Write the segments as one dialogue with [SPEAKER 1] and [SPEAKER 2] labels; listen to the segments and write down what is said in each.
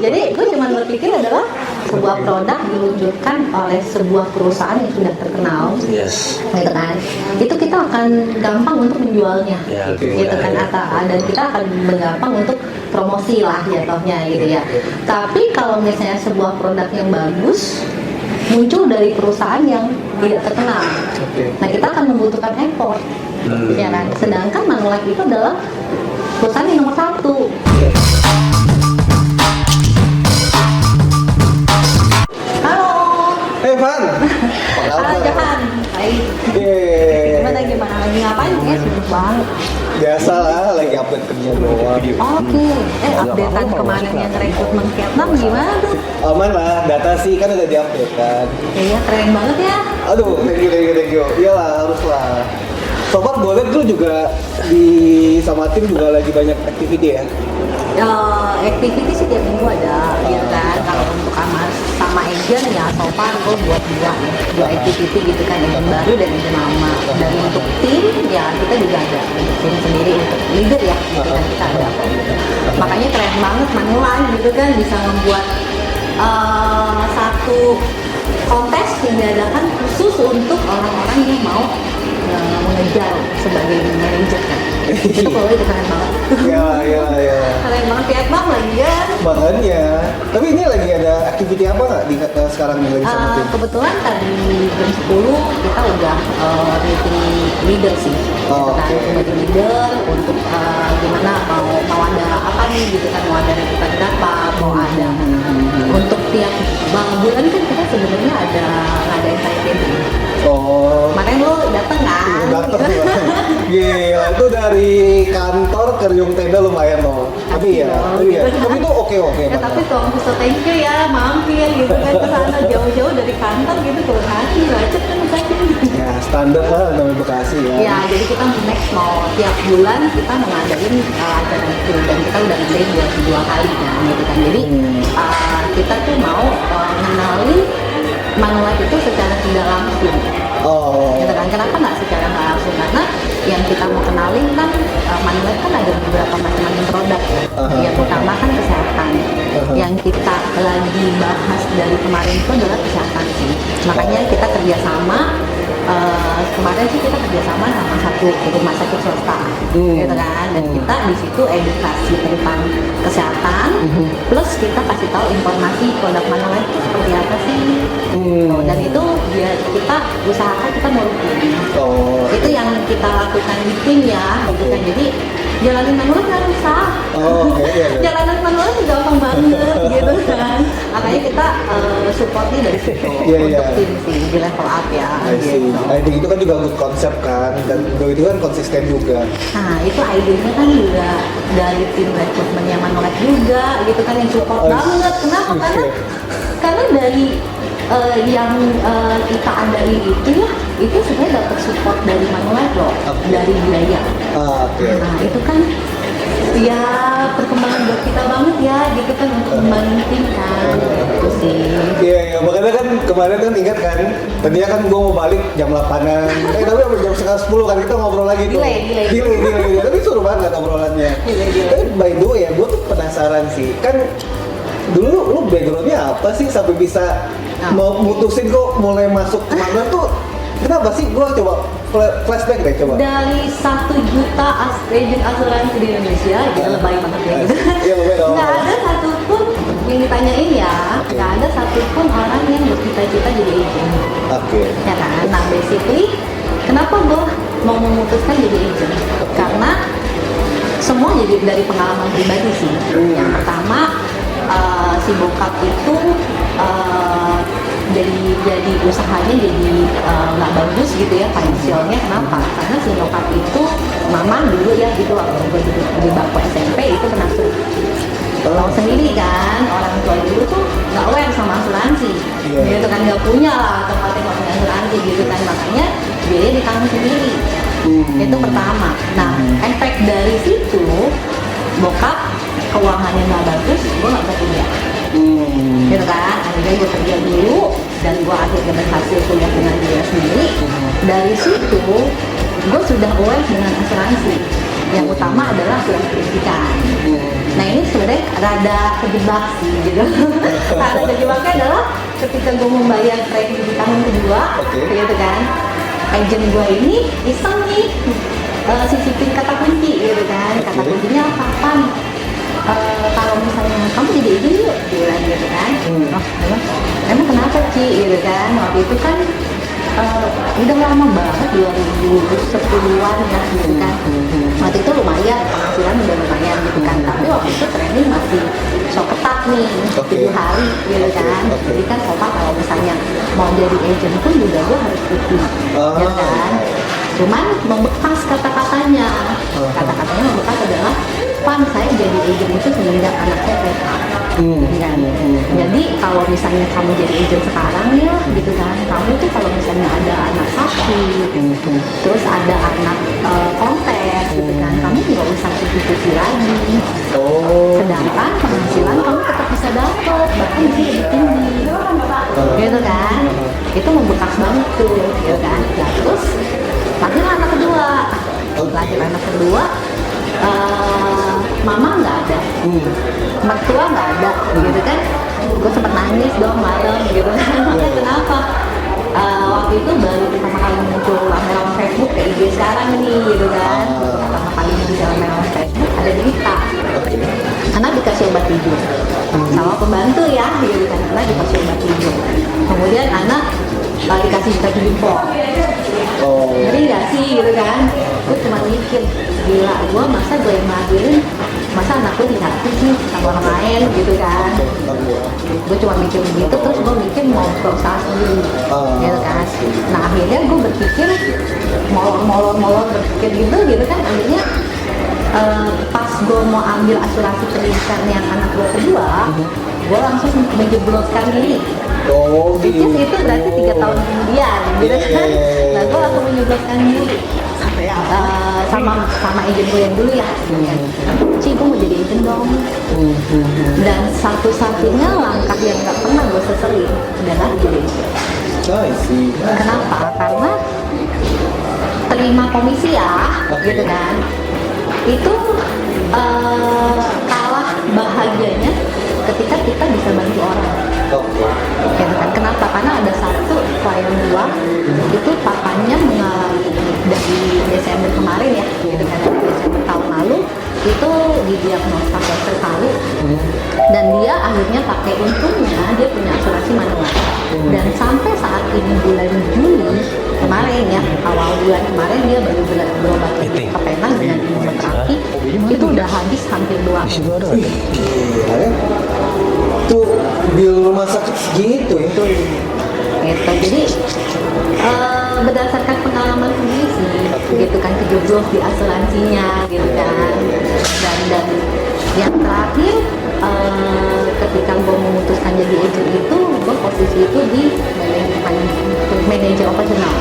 [SPEAKER 1] Jadi gue cuma berpikir adalah sebuah produk diluncurkan oleh sebuah perusahaan yang sudah terkenal, gitu kan? Itu kita akan gampang untuk menjualnya, gitu kan? Dan kita akan gampang untuk promosi lah jatuhnya, gitu ya. Tapi kalau misalnya sebuah produk yang bagus muncul dari perusahaan yang tidak terkenal, nah kita akan membutuhkan effort, ya kan? Sedangkan Manulife itu adalah perusahaan yang nomor satu. Halo.
[SPEAKER 2] Hey Van.
[SPEAKER 1] Halo Johan. Baik. Gimana lagi ngapain? Sibuk banget.
[SPEAKER 2] Biasa lah, lagi update kerja doang.
[SPEAKER 1] Oke. Updatean kemarin yang rekrutmen Vietnam gimana tuh?
[SPEAKER 2] Aman lah, data sih kan udah diupdate kan.
[SPEAKER 1] Iya, keren banget ya.
[SPEAKER 2] Aduh, thank you. Iyalah, harus lah. Sobat boleh tuh juga di sama tim juga lagi banyak activity ya.
[SPEAKER 1] Activity sih tiap minggu ada, ya kan. Kalau untuk sama agent ya, so far gue buat dua activity gitu kan, agent baru dan agent lama. Dan untuk tim ya kita juga ada untuk tim sendiri, untuk leader ya, gitu kan kita ada kok. Makanya keren banget Manulife gitu kan, bisa membuat satu kontes yang diadakan khusus untuk orang-orang yang mau mengejar sebagai manajer kan. Itu kalau itu keren banget.
[SPEAKER 2] Iya.
[SPEAKER 1] Keren banget, Vietnam lagi ya.
[SPEAKER 2] Makanya. Tapi ini lagi ada activity apa nggak di sekarang nih lagi sama tim?
[SPEAKER 1] Kebetulan tadi jam 10 kita udah meeting leader sih. Meeting leader untuk gimana mau ada apa nih gitu kan, mau ada rekrutan berapa, mau ada untuk tiap bulan kan kita sebenarnya ada ngadain timetable. Kemarin lo dateng kan?
[SPEAKER 2] Dateng. Gila, itu dari kantor ke Ryung Tenda lumayan loh. Tapi itu oke.
[SPEAKER 1] Ya, tapi kalau bisa thank you ya, mampir gitu kan ke sana jauh-jauh dari kantor gitu ke Bekasi, macet kan Bekasi.
[SPEAKER 2] Ya standar lah namanya Bekasi ya.
[SPEAKER 1] Ya, jadi kita next mau tiap bulan kita mengadain acara itu dan kita udah ngadain dua kali kan gitu kan. Jadi kita tuh mau mengenali Manulife itu secara tidak langsung. Gitu kan. Kenapa nggak secara nggak langsung? Karena yang kita mau kenalin kan Manulife kan ada beberapa macam-macam produk ya. Yang pertama kan kesehatan. Yang kita lagi bahas dari kemarin itu adalah kesehatan sih. Makanya kita kerjasama. Kemarin sih kita kerjasama sama satu rumah sakit swasta, gitu kan, dan kita di situ edukasi tentang kesehatan, plus kita kasih tahu informasi produk Manulife itu seperti apa sih, dan itu biar kita usahakan kita mau rutin. Itu yang kita lakukan di tim ya, gitu kan. Jadi jalanin Manulife nggak susah, jalanan Manulife gampang banget, gitu kan. Makanya kita supportnya dari situ untuk tim sih di level up ya.
[SPEAKER 2] Gitu. Itu kan juga good konsep kan, dan itu kan konsisten juga.
[SPEAKER 1] Nah itu idenya kan juga dari tim rekrutmennya Manulife juga, gitu kan, yang support banget. Kenapa? Karena dari yang kita adain itu ya, itu sebenarnya dapat support dari Manulife loh, dari biaya. Nah itu kan ya perkembangan buat kita banget ya, gitu kan, untuk membangun tim kan, gitu sih.
[SPEAKER 2] Iya, makanya kan kemarin kan ingat kan, tadinya kan gue mau balik jam 8-an, tapi sampai jam setengah 10 kan kita ngobrol lagi tuh. Gila. Tapi seru banget obrolannya. Tapi by the way ya, gue tuh penasaran sih, kan dulu lu backgroundnya apa sih sampai bisa mau mutusin kok mulai masuk ke mana tuh? Kenapa sih? Gue coba flashback deh coba.
[SPEAKER 1] Dari 1 juta agent asuransi di Indonesia, kita lebay banget ya gitu.
[SPEAKER 2] Iya, lebay dong.
[SPEAKER 1] Nggak ada satupun yang ditanyain ya, nggak ada satupun orang yang bercita-cita jadi agent. Ya kan? Nah basically, kenapa gue mau memutuskan jadi agent? Karena semua jadi dari pengalaman pribadi sih. Yang pertama, si bokap itu jadi usahanya jadi nggak bagus gitu ya finansialnya. Kenapa? Karena si bokap itu, mama dulu ya gitu, waktu gue di bangku SMP itu kena stroke. Tahu sendiri kan, orang tua dulu tuh nggak aware sama asuransi, gitu kan, nggak punya lah tempat yang punya asuransi gitu kan, makanya biaya ditanggung sendiri. Itu pertama. Nah efek dari situ, bokap keuangannya nggak bagus, gue nggak bisa kuliah. Gitu kan, akhirnya gue kerja dulu dan gue akhirnya berhasil kuliah dengan biaya sendiri. Dari situ gue sudah aware dengan asuransi. Yang utama adalah asuransi pendidikan. Nah ini sebenarnya rada kejebak sih gitu. Rada kejebaknya adalah ketika gue membayar training di tahun kedua, gitu kan, agent gue ini iseng nih sisipin kata kunci gitu kan. Kata kuncinya kapan? Kalau misalnya kamu jadi agent yuk, dia bilang gitu kan. Oh, emang kenapa Ci gitu kan? Waktu itu kan udah lama banget 2010-an ya gitu kan. Waktu itu lumayan, penghasilan udah lumayan gitu kan. Tapi waktu itu training masih so ketat nih, 7 hari gitu kan. Jadi kan so kalau misalnya mau jadi agent pun juga gue harus cuti, ya kan. Cuman membekas kata-katanya. Kata-katanya membekas adalah, Pan, saya jadi agent itu semenjak anak saya TK. Jadi kalau misalnya kamu jadi agent sekarang ya, gitu kan, kamu tuh kalau misalnya ada anak sakit, terus ada anak kontes, gitu kan, kamu nggak usah cuti-cuti lagi. Sedangkan penghasilan kamu tetap bisa dapat, bahkan bisa lebih tinggi, gitu kan. Itu membekas banget tuh, gitu kan. Nah, terus lahir anak kedua, mama nggak ada, mertua nggak ada, gitu kan. Gue sempet nangis dong malam, gitu kan. Kenapa? Waktu itu baru pertama kali muncul rame-rame Facebook kayak IG sekarang nih, gitu kan. Pertama kali muncul rame-rame Facebook ada berita, anak dikasih obat tidur sama pembantu ya, gitu kan. Anak dikasih obat tidur, kemudian anak dikasih baju impor. Ngeri gak sih gitu kan? Gue cuma mikir, gila, gue masa gue yang ngelahirin, masa anak gue dihapus sih sama orang lain gitu kan. Gue cuma mikir begitu, terus gue mikir mau berusaha sendiri, gitu kan. Nah akhirnya gue berpikir, molor berpikir gitu kan. Akhirnya pas gue mau ambil asuransi pendidikan yang anak gue kedua, gue langsung menjebloskan diri. Itu berarti 3 tahun kemudian, gitu kan. Nah gue langsung menjebloskan diri sama agent gue yang dulu ya. Ci, gue mau jadi agent dong. Dan satu-satunya langkah yang gak pernah gue seselin adalah jadi agent. Kenapa? Karena terima komisi ya, gitu kan. Itu kalah bahagianya ketika kita bisa bantu orang. Gitu kan. Kenapa? Karena ada satu klien gua itu papanya mengalami dari Desember kemarin ya, gitu kan, dari Desember tahun lalu itu didiagnosa kanker paru, dan dia akhirnya pakai, untungnya dia punya asuransi manual, dan sampai saat ini bulan Juli kemarin ya, awal bulan kemarin dia baru berobat ke Penang dengan imunoterapi, itu udah habis hampir 2 tahun.
[SPEAKER 2] Tuh di rumah sakit gitu ya?
[SPEAKER 1] Gitu. Jadi berdasarkan pengalaman sendiri sih, gitu kan, kejeblos di asuransinya, gitu kan. Dan yang terakhir ketika gue memutuskan jadi agent itu, gue posisi itu di manajer operasional.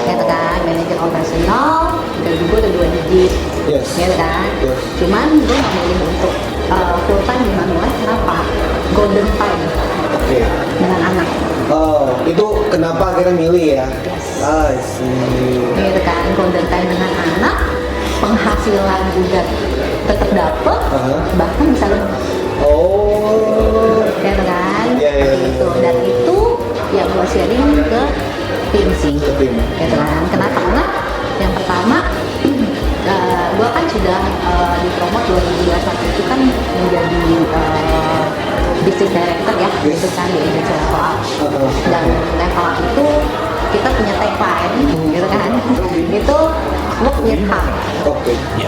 [SPEAKER 1] Gitu kan, manajer operasional, gaji gue udah 2 digit, gitu kan. Cuman gue nggak milih untuk full time di manual. Kenapa? Golden time dengan anak.
[SPEAKER 2] Itu kenapa akhirnya milih ya?
[SPEAKER 1] Gitu kan, golden time dengan anak, penghasilan juga tetap dapet, bahkan bisa lebih. Gitu kan, gitu. Dan itu yang gue sharing ke tim sih, gitu kan. Kenapa? Karena yang pertama, gue kan sudah dipromot 2021 itu kan menjadi business director ya, gitu kan, di agency level up. Dan level up itu kita punya tagline, gitu kan, itu work with heart,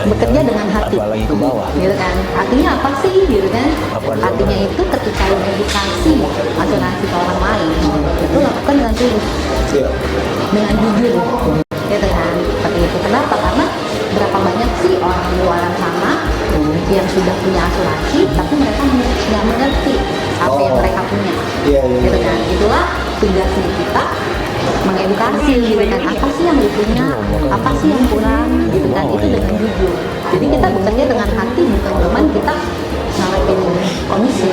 [SPEAKER 1] bekerja dengan hati, gitu kan. Artinya apa sih, gitu kan? Artinya itu ketika lo edukasi asuransi ke orang lain, itu lakukan dengan tulus, dengan jujur, gitu kan. Seperti itu. Kenapa? Karena berapa banyak sih orang di luar sana yang sudah punya asuransi, tapi mereka nggak mengerti apa yang mereka punya, gitu kan. Itulah tugasnya kita, mengedukasi, gitu kan, apa sih yang punya, apa sih yang kurang, gitu kan. Itu dengan jujur. Jadi kita bekerja dengan hati, bukan cuma kita ngarepin komisi,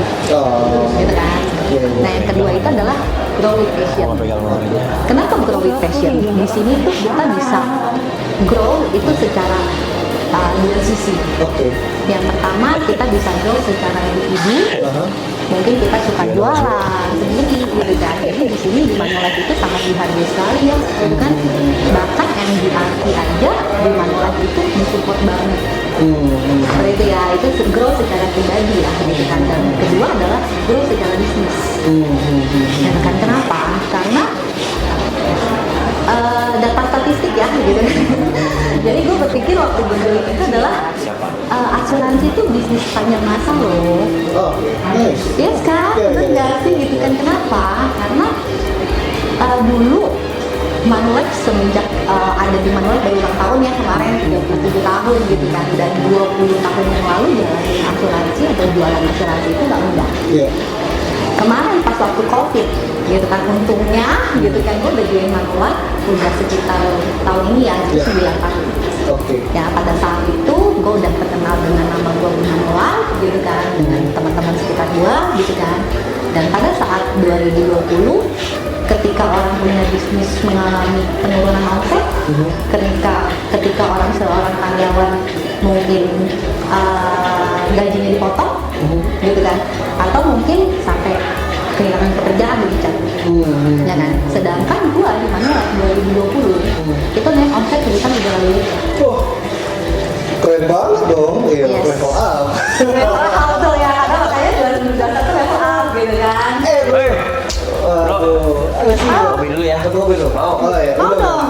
[SPEAKER 1] gitu kan. Nah yang kedua itu adalah grow with passion. Kenapa grow with passion? Di sini tuh kita bisa grow itu secara dua sisi.
[SPEAKER 2] Oke.
[SPEAKER 1] Yang pertama kita bisa grow secara individu. Mungkin kita suka jualan sendiri gitu kan. Jadi di sini di Manulife itu sangat dihargai sekali ya, gitu kan. Bahkan MDRT aja di Manulife itu disupport banget. Seperti itu ya, itu grow secara pribadi ya, gitu kan. Dan kedua adalah grow secara bisnis. Dan kan kenapa? Karena data statistik ya, gitu kan. Jadi gue berpikir waktu gue join itu adalah asuransi itu bisnis panjang masa loh.
[SPEAKER 2] Oh, nice.
[SPEAKER 1] Yes kan, bener nggak sih gitu kan? Kenapa? Karena dulu Manulife semenjak ada di Manulife baru ulang tahun ya kemarin 37 tahun gitu kan, dan 20 tahun yang lalu jalanin asuransi atau jualan asuransi itu nggak mudah. Kemarin pas waktu COVID gitu kan, untungnya gitu kan gue udah join Manulife udah sekitar tahun ini ya, itu 9 tahun. Ya pada saat itu gue udah terkenal dengan nama gue di Manulife gitu kan, dengan teman-teman sekitar gue gitu kan. Dan pada saat 2020 ketika orang punya bisnis mengalami penurunan omset, ketika seorang karyawan mungkin gajinya dipotong gitu kan, atau mungkin sampai kehilangan pekerjaan begitu, ya kan. Sedangkan gua di mana 2020 itu naik omset sekitar 3 kali lipat.
[SPEAKER 2] Keren banget dong, iya.
[SPEAKER 1] Yes.
[SPEAKER 2] Level up.
[SPEAKER 1] Level up tuh ya, karena makanya 2021 level up gitu kan.
[SPEAKER 2] Aduh,
[SPEAKER 3] Kopi dulu ya.
[SPEAKER 2] Kopi dulu. Oh ya.
[SPEAKER 1] Mau dong.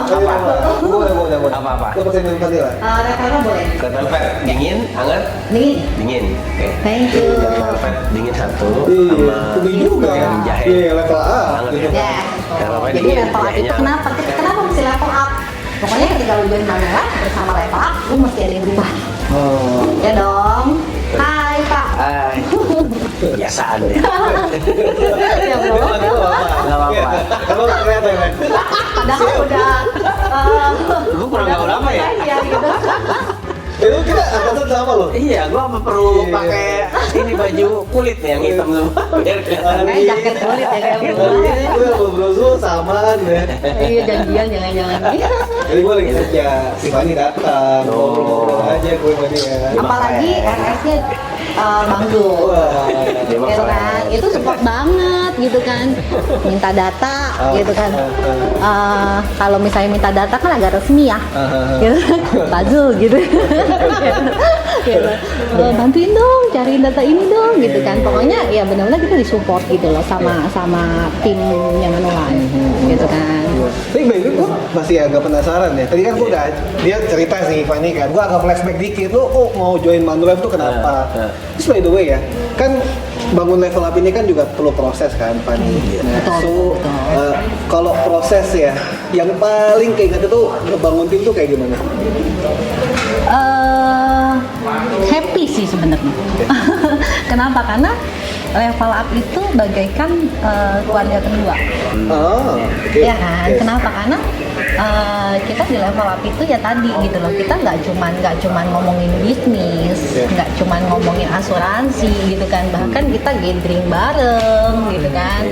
[SPEAKER 2] Boleh.
[SPEAKER 3] Apa-apa?
[SPEAKER 2] Lo pesen minum vanilla.
[SPEAKER 1] Rekannya boleh.
[SPEAKER 3] Red velvet dingin, hangat,
[SPEAKER 1] Nih,
[SPEAKER 3] dingin. Oke.
[SPEAKER 1] thank you.
[SPEAKER 3] Red velvet dingin satu
[SPEAKER 2] Iya,
[SPEAKER 3] sama
[SPEAKER 2] ini juga.
[SPEAKER 3] yang jahe.
[SPEAKER 2] Iya, level up.
[SPEAKER 3] Hangat
[SPEAKER 2] Gitu.
[SPEAKER 3] ya.
[SPEAKER 1] Ya,
[SPEAKER 3] Red velvet
[SPEAKER 1] jadi
[SPEAKER 3] dingin,
[SPEAKER 1] level up itu
[SPEAKER 3] jahenya
[SPEAKER 1] kenapa? Kenapa mesti level up? Pokoknya ketika lu join Manulife bersama level up, lu mesti ada yang berubah.
[SPEAKER 2] Oh.
[SPEAKER 1] Ya dong. Hai Pak.
[SPEAKER 3] Hai. Biasaan ya.
[SPEAKER 1] Ya belum.
[SPEAKER 3] Nggak apa-apa.
[SPEAKER 2] Kalau kelihatan kan?
[SPEAKER 1] Padahal udah.
[SPEAKER 3] Lu kurang gaul apa ya?
[SPEAKER 1] Iya gitu.
[SPEAKER 2] Itu kita atasan sama loh.
[SPEAKER 3] Iya, gua apa perlu pakai ini baju kulit nih yang hitam semua biar kelihatan.
[SPEAKER 1] Kayak jaket kulit ya kayak berubah.
[SPEAKER 2] Gue bro samaan ya.
[SPEAKER 1] Iya janjian jangan-jangan.
[SPEAKER 2] Jadi gue lagi kerja, si Fani datang, ngobrol-ngobrol aja gue sama dia.
[SPEAKER 1] Apalagi RS-nya Banggo.
[SPEAKER 2] Wah,
[SPEAKER 1] Gitu kan, itu support banget gitu kan, minta data gitu kan. Kalau misalnya minta data kan agak resmi ya, gitu. Baju gitu. Gitu. Bantuin dong, cariin data ini dong, gitu kan. Pokoknya ya benar-benar kita disupport gitu loh sama timnya Manulife, gitu kan.
[SPEAKER 2] Tapi by the way, gue masih agak penasaran ya. Tadi kan gue udah, dia cerita sih Fani kan, gue agak flashback dikit, lo mau join Manulife tuh kenapa? Terus by the way ya, kan bangun level up ini kan juga perlu proses kan Fani.
[SPEAKER 1] Betul.
[SPEAKER 2] Kalau proses ya, yang paling keinget itu ngebangun tim tuh kayak gimana?
[SPEAKER 1] Happy sih sebenarnya. Kenapa? Karena level up itu bagaikan keluarga kedua. Ya kan? Kenapa? Karena kita di level up itu ya tadi gitu loh, kita nggak cuman ngomongin bisnis, nggak cuman ngomongin asuransi gitu kan, bahkan kita gathering bareng gitu kan,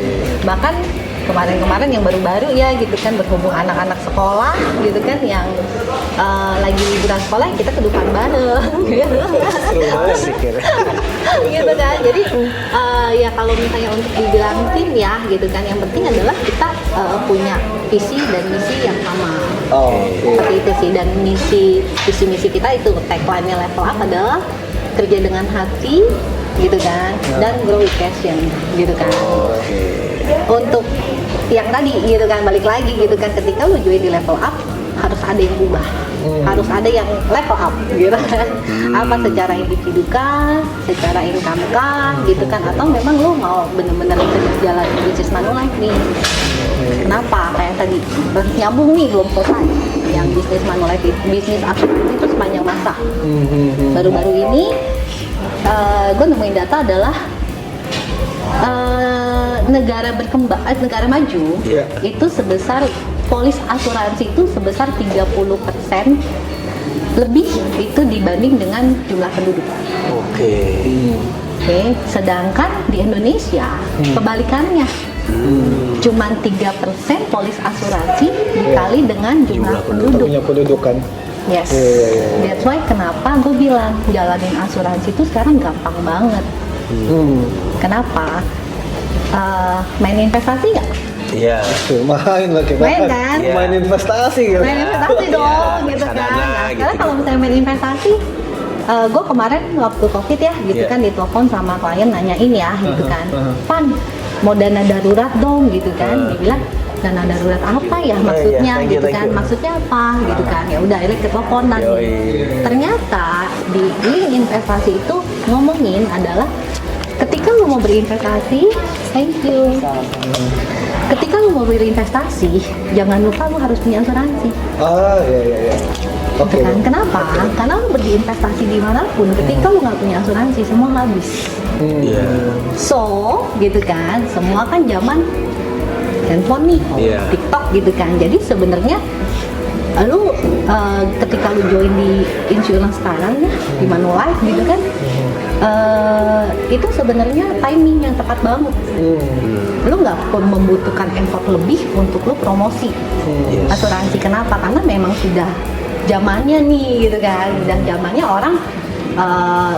[SPEAKER 1] bahkan kemarin yang baru-baru ya gitu kan, berhubung anak-anak sekolah gitu kan yang lagi liburan sekolah kita ke depan bareng gitu kan. Jadi ya kalau misalnya untuk dibilang tim ya gitu kan, yang penting adalah kita punya visi dan misi yang sama. Seperti itu sih. Dan visi kita itu tagline-nya level up adalah kerja dengan hati gitu kan, dan grow with passion gitu kan. Untuk yang tadi gitu kan, balik lagi gitu kan, ketika lu join di level up harus ada yang berubah, harus ada yang level up gitu kan. Apa secara individu kah, secara income kah gitu kan, atau memang lu mau bener-bener jalan bisnis Manulife nih. Kenapa? Kayak tadi nyambung nih, belum selesai yang bisnis Manulife, bisnis asuransi itu sepanjang masa. Baru-baru ini gue nemuin data adalah negara berkembang, negara maju itu sebesar polis asuransi itu sebesar 30% lebih itu dibanding dengan jumlah penduduk. Oke. Sedangkan di Indonesia kebalikannya. Cuman 3% polis asuransi dikali dengan jumlah penduduk.
[SPEAKER 2] Punya penduduk kan.
[SPEAKER 1] Yes. That's why kenapa gue bilang jalanin asuransi itu sekarang gampang banget. Kenapa? Main investasi nggak?
[SPEAKER 3] Iya.
[SPEAKER 2] Main lagi.
[SPEAKER 1] Main kan?
[SPEAKER 3] Iya.
[SPEAKER 2] Main investasi gitu.
[SPEAKER 1] Main investasi dong, gitu kan.
[SPEAKER 3] reksadana,
[SPEAKER 1] Nah,
[SPEAKER 3] gitu.
[SPEAKER 1] sekarang kalau misalnya main investasi, gue kemarin waktu COVID ya, gitu
[SPEAKER 3] Iya.
[SPEAKER 1] kan ditelepon sama klien nanyain ya, gitu kan. Pan, mau dana darurat dong, gitu kan. Dia bilang, dana darurat apa ya maksudnya,
[SPEAKER 3] thank you,
[SPEAKER 1] gitu
[SPEAKER 3] thank
[SPEAKER 1] kan.
[SPEAKER 3] you.
[SPEAKER 1] Maksudnya apa, gitu kan. Ya udah, akhirnya keteleponan nih.
[SPEAKER 3] Yoi.
[SPEAKER 1] Ternyata di investasi itu ngomongin adalah ketika lu mau berinvestasi, thank you. Ketika lu mau berinvestasi, jangan lupa lu harus punya asuransi.
[SPEAKER 2] Iya. Oke.
[SPEAKER 1] Kan? Kenapa? Karena lu berinvestasi dimanapun, ketika lu nggak punya asuransi, semua habis.
[SPEAKER 3] Iya.
[SPEAKER 1] So, gitu kan, semua kan zaman handphone nih,
[SPEAKER 3] Iya.
[SPEAKER 1] TikTok gitu kan. Jadi sebenarnya lu ketika lu join di insurance sekarang ya, di Manulife gitu kan, itu sebenarnya timing yang tepat banget. Lu nggak membutuhkan effort lebih untuk lu promosi
[SPEAKER 3] Yes.
[SPEAKER 1] asuransi. Kenapa? Karena memang sudah zamannya nih gitu kan, dan zamannya orang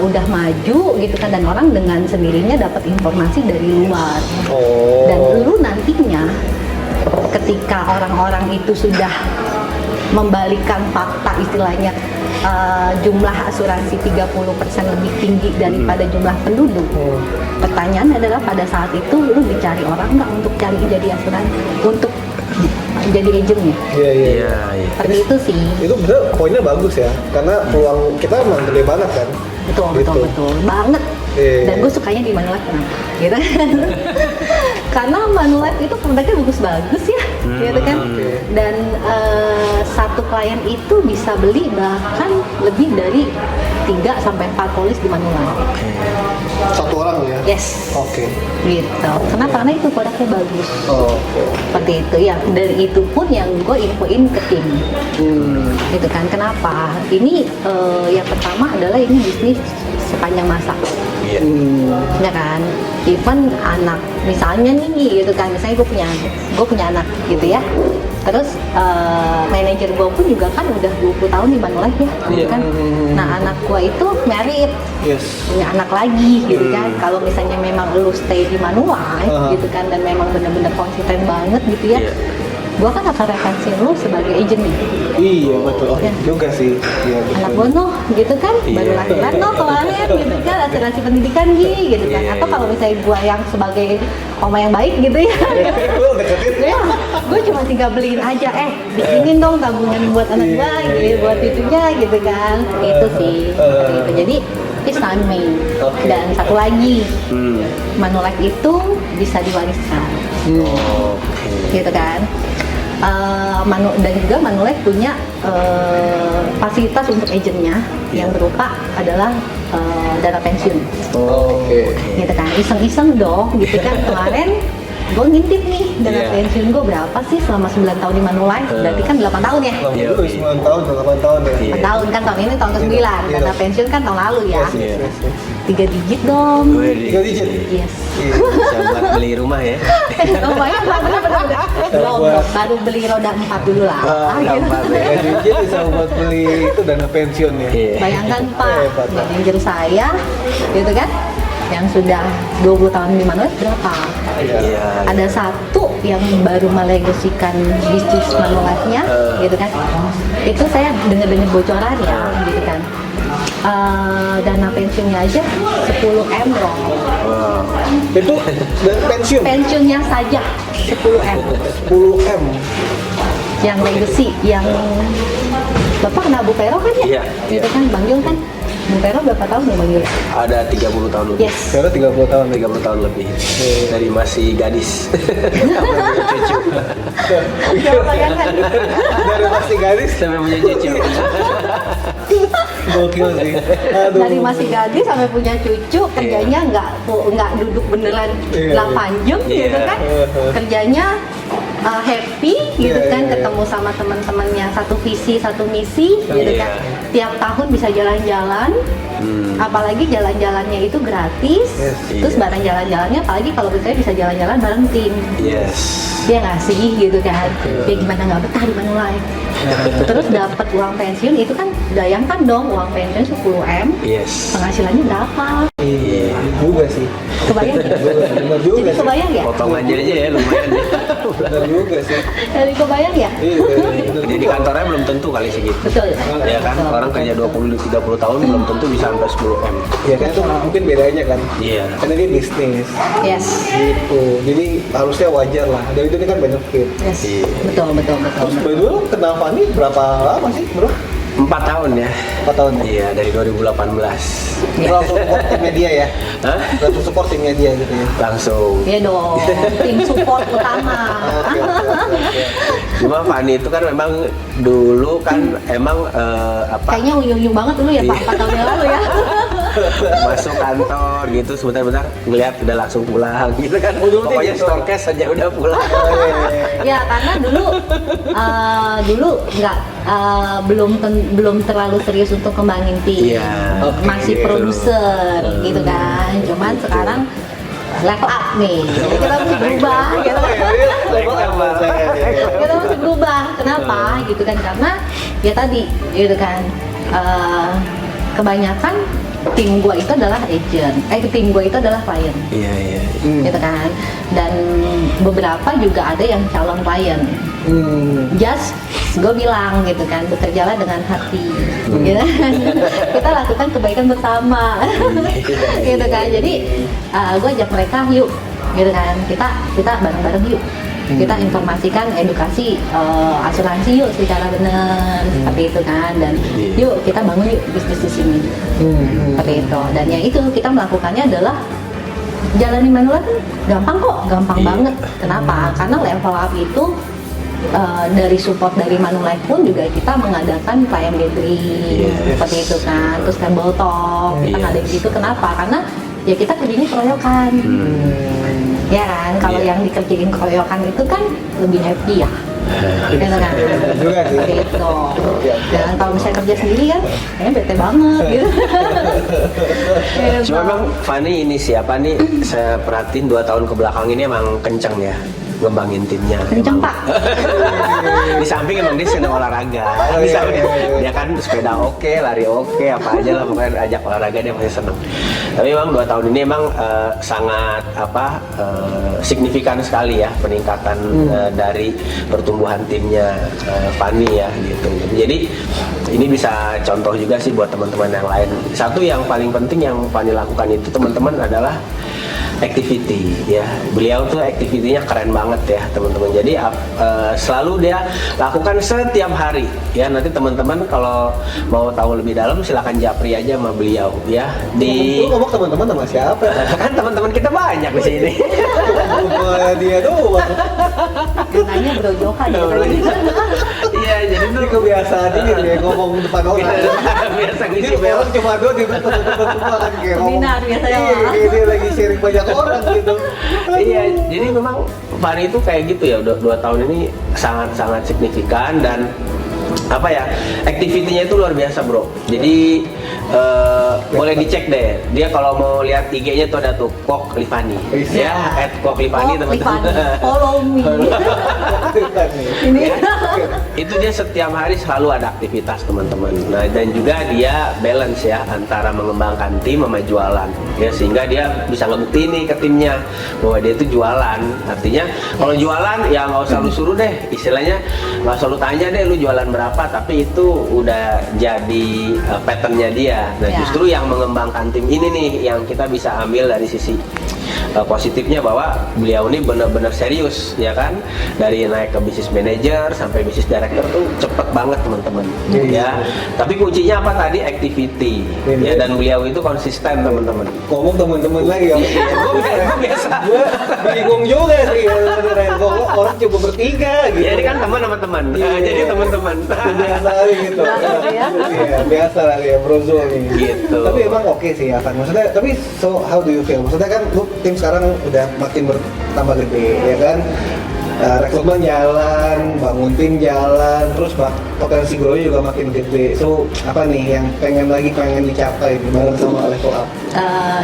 [SPEAKER 1] udah maju gitu kan, dan orang dengan sendirinya dapat informasi dari luar. Dan lu nantinya ketika orang-orang itu sudah membalikan fakta, istilahnya jumlah asuransi 30% lebih tinggi daripada jumlah penduduk. Pertanyaan adalah pada saat itu lu dicari orang nggak untuk cari jadi asuransi, untuk jadi agennya.
[SPEAKER 2] Iya.
[SPEAKER 3] Iya.
[SPEAKER 1] Seperti itu sih.
[SPEAKER 2] Itu bener, poinnya bagus ya, karena peluang kita emang gede banget kan.
[SPEAKER 1] Betul banget.
[SPEAKER 2] Iya.
[SPEAKER 1] Dan gue sukanya di Manulife kenapa? Gitu kan. Karena Manulife itu produknya bagus-bagus ya, gitu kan. Dan satu klien itu bisa beli bahkan lebih dari 3 sampai 4 polis di Manulife.
[SPEAKER 2] Satu orang ya.
[SPEAKER 1] Yes.
[SPEAKER 2] Oke.
[SPEAKER 1] Gitu. Kenapa? Karena itu produknya bagus.
[SPEAKER 2] Oke.
[SPEAKER 1] Seperti itu ya. Dan itu pun yang gue infoin ke tim. Gitu kan. Kenapa? Ini yang pertama adalah ini bisnis sepanjang masa.
[SPEAKER 3] Iya.
[SPEAKER 1] Ya kan, even anak misalnya nih gitu kan, misalnya gue punya anak gitu ya, terus manajer gue pun juga kan udah 20 tahun di Manulife ya, gitu kan. Nah anak gue itu married,
[SPEAKER 2] Yes.
[SPEAKER 1] punya anak lagi gitu kan. Kalau misalnya memang lu stay di Manulife gitu kan, dan memang bener-bener konsisten banget gitu ya,
[SPEAKER 3] Iya.
[SPEAKER 1] gue kan akan referensi lu sebagai agent nih.
[SPEAKER 2] Iya betul.
[SPEAKER 1] Ya.
[SPEAKER 2] Juga sih. Iya betul.
[SPEAKER 1] Anak gue noh gitu kan, baru
[SPEAKER 3] Iya.
[SPEAKER 1] lahiran noh kemarin gitu kan, asuransi pendidikan gitu kan.
[SPEAKER 3] Iya,
[SPEAKER 1] Atau
[SPEAKER 3] iya.
[SPEAKER 1] kalau misalnya gue yang sebagai oma yang baik gitu ya,
[SPEAKER 2] Lu deketin.
[SPEAKER 1] ya gue cuma tinggal beliin aja, bikinin dong tabungan buat anak gue gitu, buat cucunya gitu kan. Itu sih seperti itu. Jadi it's timing.
[SPEAKER 2] Oke.
[SPEAKER 1] Dan satu lagi,
[SPEAKER 3] Hmm.
[SPEAKER 1] Manulife itu bisa diwariskan
[SPEAKER 3] Oke.
[SPEAKER 1] gitu kan. Dan juga Manulife punya fasilitas untuk agennya yang berupa adalah dana pensiun,
[SPEAKER 2] Oke.
[SPEAKER 1] gitu kan. Iseng-iseng dong gitu kan. Kemarin gue ngintip nih dana
[SPEAKER 3] Iya.
[SPEAKER 1] pensiun gue berapa sih selama 9 tahun di Manulife, berarti kan 8 tahun ya.
[SPEAKER 2] Lama
[SPEAKER 3] Iya,
[SPEAKER 2] juga,
[SPEAKER 3] iya.
[SPEAKER 2] 9 tahun, 8 tahun ya.
[SPEAKER 3] Iya.
[SPEAKER 1] 8 tahun kan, tahun ini tahun ke-9,
[SPEAKER 2] Iya.
[SPEAKER 1] dana pensiun kan tahun lalu ya.
[SPEAKER 3] Yes.
[SPEAKER 1] 3 digit dong.
[SPEAKER 3] Gue
[SPEAKER 2] 3 digit.
[SPEAKER 1] Yes.
[SPEAKER 3] bisa buat beli rumah ya.
[SPEAKER 1] Lumayan lah, bener-bener. Belum, baru beli roda 4 dulu lah.
[SPEAKER 3] Roda
[SPEAKER 1] Gitu.
[SPEAKER 3] 4
[SPEAKER 2] Ya, digit bisa buat beli itu dana pensiun ya.
[SPEAKER 3] Iya.
[SPEAKER 1] Bayangkan Pak,
[SPEAKER 2] Hebat, Pak.
[SPEAKER 1] manajer saya, gitu kan, yang sudah 20 tahun di Manulife berapa?
[SPEAKER 3] Iya.
[SPEAKER 1] Ada satu yang baru melegasikan bisnis Manulife-nya, gitu kan. Itu saya dengar-dengar bocoran ya, gitu kan. Dana pensiunnya aja 10 M loh.
[SPEAKER 3] Wow.
[SPEAKER 2] Itu dana pensiun
[SPEAKER 1] Pensiunnya saja 10 M.
[SPEAKER 2] 10 M.
[SPEAKER 1] Yang legacy, yang Bapak kenal Bu Pero kan ya?
[SPEAKER 3] Iya,
[SPEAKER 1] Gitu
[SPEAKER 3] iya.
[SPEAKER 1] kan, Bang Jul kan. Bu Pero berapa tahun ya Bang Jul?
[SPEAKER 3] Ada 30 tahun lebih.
[SPEAKER 1] Yes.
[SPEAKER 2] Sekarang 30 tahun nih.
[SPEAKER 3] 30 tahun lebih. Dari masih gadis. Sampai punya cucu.
[SPEAKER 1] Coba bayangkan.
[SPEAKER 2] Dari masih gadis
[SPEAKER 3] Sampai punya cucu.
[SPEAKER 2] gokil sih. Aduh.
[SPEAKER 1] Dari masih gadis sampai punya cucu, kerjanya nggak duduk beneran
[SPEAKER 2] Iya,
[SPEAKER 1] 8 jam
[SPEAKER 3] iya.
[SPEAKER 1] gitu kan. Kerjanya happy gitu
[SPEAKER 2] Iya,
[SPEAKER 1] kan,
[SPEAKER 2] iya,
[SPEAKER 1] ketemu sama teman-temannya, satu visi satu misi gitu
[SPEAKER 3] Iya.
[SPEAKER 1] kan. Tiap tahun bisa jalan-jalan, apalagi jalan-jalannya itu gratis.
[SPEAKER 2] Yes.
[SPEAKER 1] Terus
[SPEAKER 3] Iya.
[SPEAKER 1] bareng jalan-jalannya, apalagi kalau misalnya bisa jalan-jalan bareng tim.
[SPEAKER 3] Yes.
[SPEAKER 1] Dia nggak sih gitu kan, ya gimana nggak betah di Manulife. Terus dapat uang pensiun itu kan, bayangkan dong uang pensiun 10M,
[SPEAKER 3] Yes.
[SPEAKER 1] penghasilannya berapa?
[SPEAKER 3] Iya.
[SPEAKER 2] Juga sih.
[SPEAKER 1] Kebayang ya?
[SPEAKER 2] Benar juga
[SPEAKER 1] Jadi
[SPEAKER 2] sih.
[SPEAKER 1] kebayang ya?
[SPEAKER 3] Potong aja ya lumayan ya.
[SPEAKER 2] Benar juga sih.
[SPEAKER 1] Jadi kebayang ya?
[SPEAKER 2] Iya, benar.
[SPEAKER 3] Jadi di kantornya belum tentu kali segitu.
[SPEAKER 1] Betul.
[SPEAKER 3] Ya kan,
[SPEAKER 1] Betul.
[SPEAKER 3] orang kerja 20-30 tahun belum tentu bisa sampai 10M.
[SPEAKER 2] Ya kan itu mungkin bedanya kan.
[SPEAKER 3] Iya.
[SPEAKER 2] Karena dia bisnis.
[SPEAKER 1] Yes.
[SPEAKER 2] Gitu. Jadi harusnya wajar lah. Dan itu kan benefit.
[SPEAKER 1] Yes.
[SPEAKER 3] Iya.
[SPEAKER 1] Betul, betul, betul.
[SPEAKER 2] Terus by the way, lo kenal Fanny berapa lama sih bro?
[SPEAKER 3] 4 tahun ya.
[SPEAKER 2] 4 tahun ya?
[SPEAKER 3] Iya, dari 2018.
[SPEAKER 1] Iya.
[SPEAKER 2] Langsung support timnya dia ya?
[SPEAKER 3] Hah?
[SPEAKER 2] Langsung support timnya dia gitu ya?
[SPEAKER 3] Langsung.
[SPEAKER 1] Iya dong, tim support utama.
[SPEAKER 2] Oke.
[SPEAKER 3] Cuma Fanny itu kan memang dulu kan emang apa?
[SPEAKER 1] Kayaknya uyung-uyung banget dulu ya Pak, 4 tahun yang lalu ya.
[SPEAKER 3] Masuk kantor gitu sebentar-bentar ngeliat udah langsung pulang gitu kan.
[SPEAKER 2] Oh, dulu
[SPEAKER 3] Pokoknya
[SPEAKER 2] gitu.
[SPEAKER 3] store cash saja udah pulang.
[SPEAKER 1] Ya karena dulu nggak belum terlalu serius untuk kembangin tim.
[SPEAKER 3] Iya.
[SPEAKER 2] Oke,
[SPEAKER 1] Masih
[SPEAKER 3] gitu.
[SPEAKER 1] produser gitu kan. Cuman sekarang level up nih. Jadi kita mesti berubah gitu. Kita mesti berubah. Kenapa? Gitu kan, karena ya tadi gitu kan, kebanyakan tim gua itu adalah agent, tim gua itu adalah klien,
[SPEAKER 3] Iya, iya.
[SPEAKER 1] gitu kan. Dan beberapa juga ada yang calon klien. Just gue bilang gitu kan, bekerjalah dengan hati, gitu kan. Kita lakukan kebaikan bersama, gitu kan. Jadi gue ajak mereka yuk, gitu kan. Kita bareng-bareng yuk. Kita informasikan edukasi asuransi yuk secara benar, seperti itu kan. Dan yuk kita bangun yuk bisnis di sini, seperti itu. Dan yang itu kita melakukannya adalah jalanin Manulife kan gampang kok, gampang banget. Kenapa? Karena level up itu dari support dari Manulife pun juga kita mengadakan client gathering, seperti itu kan. Terus table talk, kita ngadain gitu. Kenapa? Karena ya kita kerjanya keroyokan. Ya kan, kalau yang dikerjain keroyokan itu kan lebih happy ya. Gitu kan.
[SPEAKER 2] Juga sih.
[SPEAKER 1] Seperti itu. Dan kalau misalnya kerja sendiri kan, kayaknya bete banget gitu. Gitu.
[SPEAKER 3] Cuma memang Fanny ini siapa nih, saya perhatiin 2 tahun ke belakang ini emang kenceng ya ngembangin timnya.
[SPEAKER 1] Kenceng,
[SPEAKER 3] Emang.
[SPEAKER 1] Pak.
[SPEAKER 3] Di samping emang dia senang olahraga.
[SPEAKER 2] Oh,
[SPEAKER 3] Di
[SPEAKER 2] iya,
[SPEAKER 3] samping
[SPEAKER 2] iya, iya.
[SPEAKER 3] dia kan sepeda oke, lari oke, apa aja lah pokoknya ajak olahraga dia pasti seneng. Tapi memang 2 tahun ini emang sangat signifikan sekali ya peningkatan dari pertumbuhan timnya Fanny ya gitu. Jadi ini bisa contoh juga sih buat teman-teman yang lain. Satu yang paling penting yang Fanny lakukan itu teman-teman adalah activity ya. Beliau tuh activity-nya keren banget ya teman-teman. Jadi selalu dia lakukan setiap hari ya. Nanti teman-teman kalau mau tahu lebih dalam silakan japri aja sama beliau ya.
[SPEAKER 2] Lu ngomong teman-teman sama siapa?
[SPEAKER 3] Kan teman-teman kita banyak di sini.
[SPEAKER 2] Cuma dia doang.
[SPEAKER 1] Katanya Bro Joka deh.
[SPEAKER 3] Iya, jadi
[SPEAKER 2] Ini
[SPEAKER 3] dulu
[SPEAKER 2] kebiasaan ini dia ngomong depan orang.
[SPEAKER 3] biasa
[SPEAKER 2] Ini
[SPEAKER 3] ngisi bel.
[SPEAKER 2] orang cuma dua di teman-teman semua kan kayak ngomong.
[SPEAKER 1] Seminar biasanya,
[SPEAKER 2] Iya,
[SPEAKER 1] Pak.
[SPEAKER 2] kayak dia lagi sharing banyak orang gitu.
[SPEAKER 3] Iya, jadi memang Fanny itu kayak gitu ya, udah 2 tahun ini sangat-sangat signifikan dan apa ya, activity-nya itu luar biasa bro. Jadi boleh dicek deh, dia kalau mau lihat IG-nya tuh ada tuh Kok Livani ya, @Kok Livani teman-teman.
[SPEAKER 1] Follow me. Ini
[SPEAKER 3] Itu dia setiap hari selalu ada aktivitas teman-teman. Nah dan juga dia balance ya antara mengembangkan tim sama jualan ya, sehingga dia bisa ngebuktiin nih ke timnya bahwa dia itu jualan. Artinya kalau jualan ya nggak usah lu suruh deh, istilahnya nggak usah lu tanya deh lu jualan berapa, tapi itu udah jadi patternnya dia. Nah
[SPEAKER 1] Ya.
[SPEAKER 3] justru yang mengembangkan tim ini nih yang kita bisa ambil dari sisi positifnya, bahwa beliau ini benar-benar serius ya kan, dari naik ke bisnis manager sampai bisnis director tuh cepet banget teman-teman ya. Tapi kuncinya apa tadi? Activity ya, dan beliau itu konsisten teman-teman.
[SPEAKER 2] Ngomong teman-teman lagi ya.
[SPEAKER 3] Gue biasa.
[SPEAKER 2] Gue bingung juga sih beneran. Orang coba bertiga gitu.
[SPEAKER 3] Ya ini kan teman sama teman.
[SPEAKER 2] Iya.
[SPEAKER 3] Jadi teman-teman.
[SPEAKER 2] Biasa aja gitu. Iya, biasa lah ya Brozo nih.
[SPEAKER 3] Gitu.
[SPEAKER 2] Tapi emang oke sih ya kan. Maksudnya, tapi so how do you feel? Maksudnya kan lu tim sekarang udah makin bertambah gede ya kan. Rekrutmen jalan, bangun tim jalan, terus potensi growth juga makin gede. So apa nih yang pengen dicapai bareng sama level up?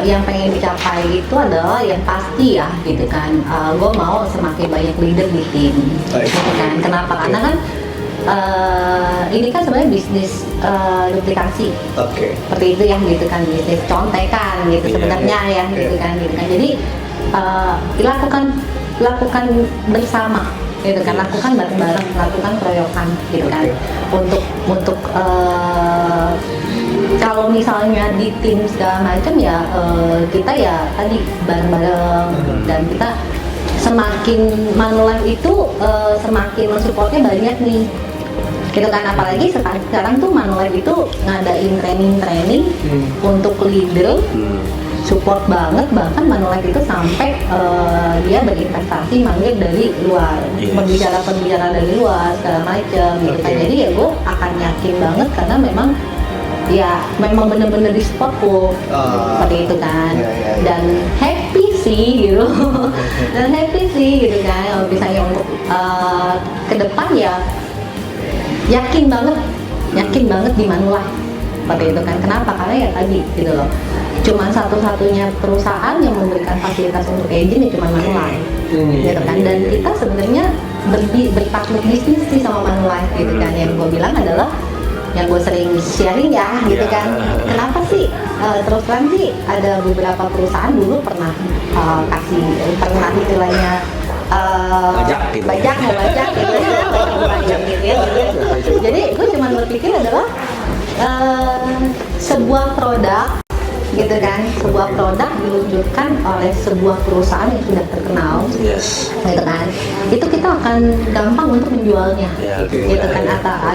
[SPEAKER 1] yang pengen dicapai itu adalah yang pasti ya gitu kan. Gue mau semakin banyak leader di tim, gitu kan. Kenapa? Karena kan ini kan sebenarnya bisnis duplikasi. Seperti itu ya gitu kan, bisnis contekan gitu sebenarnya ya gitu kan. Jadi lakukan bersama gitu kan, lakukan bareng-bareng, lakukan keroyokan gitu kan. Untuk kalau misalnya di tim segala macam ya kita ya tadi bareng-bareng, dan kita semakin Manulife itu semakin mensupportnya banyak nih gitu kan. Apalagi sekarang tuh Manulife itu ngadain training untuk leader, support banget. Bahkan Manulife itu sampai dia berinvestasi manggil dari luar, pembicara dari luar segala macam gitu kan. Jadi ya gue akan yakin banget karena memang bener-bener di spot kok seperti itu kan. Dan happy sih gitu dan happy sih gitu kan. Kalau misalnya untuk ke depan ya yakin banget di Manulife seperti itu kan. Kenapa? Karena ya tadi gitu loh, cuma satu-satunya perusahaan yang memberikan fasilitas untuk agent ya cuma Manulife gitu kan. Dan kita sebenarnya berpartner bisnis sih sama Manulife gitu kan. Yang gue bilang adalah yang gue sering sharing ya gitu kan. Kenapa sih terus terang sih ada beberapa perusahaan dulu pernah istilahnya bajak gitu ya. Jadi gue cuma berpikir adalah sebuah produk gitu kan, sebuah produk diluncurkan oleh sebuah perusahaan yang sudah terkenal gitu kan, itu kita akan gampang untuk menjualnya gitu kan,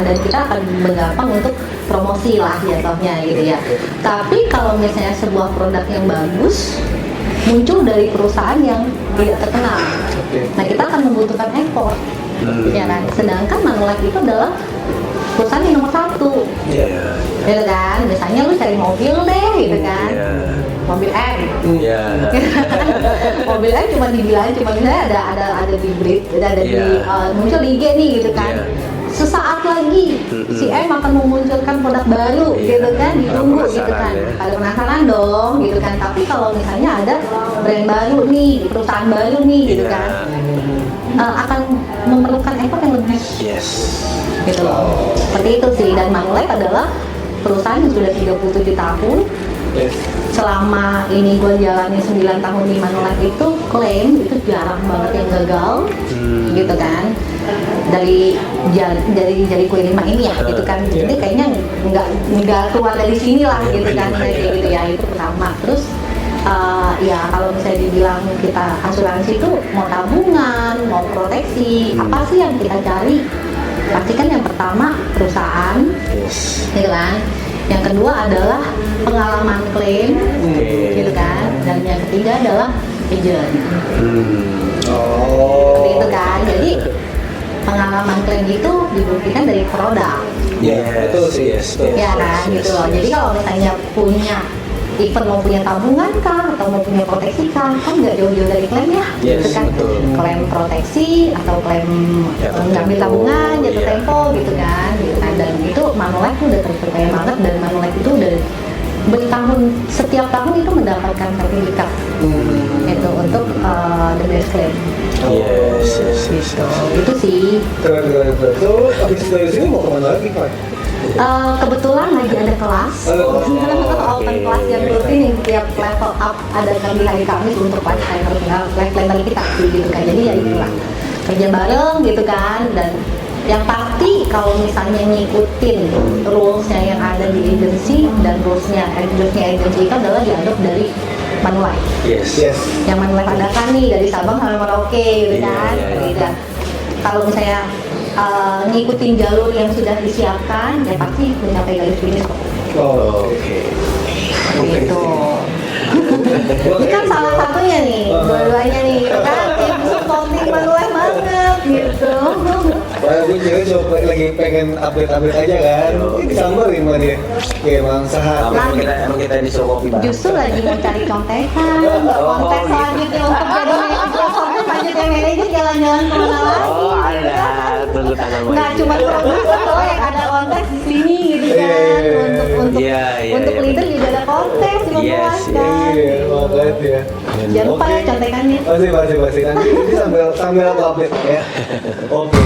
[SPEAKER 1] dan kita akan gampang untuk promosi lah jatuhnya gitu ya. Tapi kalau misalnya sebuah produk yang bagus muncul dari perusahaan yang tidak terkenal, nah kita akan membutuhkan effort ya kan. Sedangkan Manulife itu adalah perusahaan yang nomor satu gitu kan. Misalnya lu cari mobil deh gitu kan, mobil M mobil M cuma misalnya ada di Brit, ada di muncul di IG nih gitu kan. Sesaat lagi si M akan memunculkan produk baru gitu kan, ditunggu gitu kan. Pada penasaran dong gitu kan. Tapi kalau misalnya ada brand baru nih, perusahaan baru nih gitu kan, akan memerlukan effort yang lebih gitu loh. Seperti itu sih. Dan Manulife adalah perusahaan yang sudah 37 tahun. Selama ini gue jalani 9 tahun di Manulife itu klaim itu jarang banget yang gagal gitu kan. Dari jari kue 5 ini ya gitu kan. Jadi kayaknya nggak keluar dari sini lah gitu kan, kayak gitu ya. Itu pertama. Terus ya kalau misalnya dibilang kita asuransi itu mau tabungan, mau proteksi, apa sih yang kita cari? Pasti kan yang pertama perusahaan gitu kan. Yang kedua adalah pengalaman klaim gitu kan. Dan yang ketiga adalah agent seperti itu kan. Jadi pengalaman klaim itu dibuktikan dari produk
[SPEAKER 2] betul sih
[SPEAKER 1] ya kan gitu loh. Jadi kalau misalnya punya even mau punya tabungan kah atau mau punya proteksi kah, kan nggak jauh-jauh dari klaim ya gitu kan. Klaim proteksi atau klaim ngambil tabungan jatuh tempo gitu kan. Dan itu Manulife tuh udah terpercaya banget, dan Manulife itu udah setiap tahun itu mendapatkan sertifikat itu untuk the best claim. Gitu. Itu sih.
[SPEAKER 2] Keren. So, habis dari sini mau kemana lagi Pak?
[SPEAKER 1] Kebetulan lagi ada kelas, open kelas yang rutin yang tiap level up ada di hari Kamis untuk lifetime kita gitu kan. Jadi ya itulah kerja bareng gitu kan. Dan yang pasti kalau misalnya ngikutin rules-nya yang ada di agency, dan rules-nya agency itu adalah diadop dari Manulife. Yang Manulife adakan nih dari Sabang sampai Merauke gitu kan. Dan kalau misalnya ngikutin jalur yang sudah disiapkan, ya pasti mencapai garis finish kok. Gitu. Ini kan salah satunya nih, dua-duanya nih, kan tim supporting Manulife banget gitu.
[SPEAKER 2] Gue cewek coba lagi pengen update aja kan. Ini disamperin sama dia. Ya emang sahat.
[SPEAKER 3] Emang kita disuruh kopi Bang.
[SPEAKER 1] Justru lagi mau cari contekan, kontes selanjutnya untuk jadi Microsoft selanjutnya manajer jalan-jalan kemana lagi.
[SPEAKER 3] Ada, tunggu tanggal main.
[SPEAKER 1] Nggak cuma produser loh yang ada kontes di sini gitu kan. Untuk leader juga ada kontes di Manulife kan.
[SPEAKER 2] Banget ya.
[SPEAKER 1] Jangan lupa ya contekannya.
[SPEAKER 2] Masih. Nanti ini sambil aku update ya. Oke.